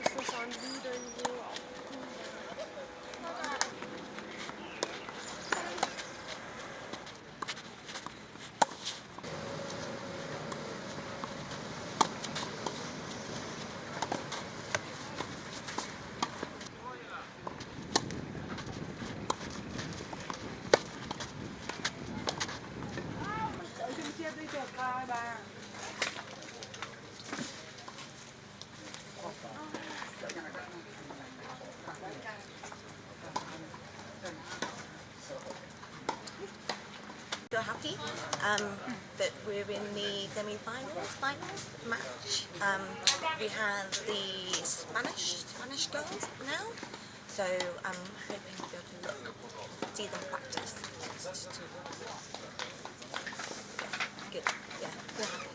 Emphasis on leading role. Ở trên kia đi được bà. We're happy that we're in the semi-finals match. We have the Spanish girls now, so I'm hoping to be able to see them practice. Good, yeah, we're happy.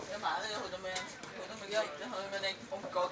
Cái mã này hồi tụi mình vô, hồi mình đang ôm cột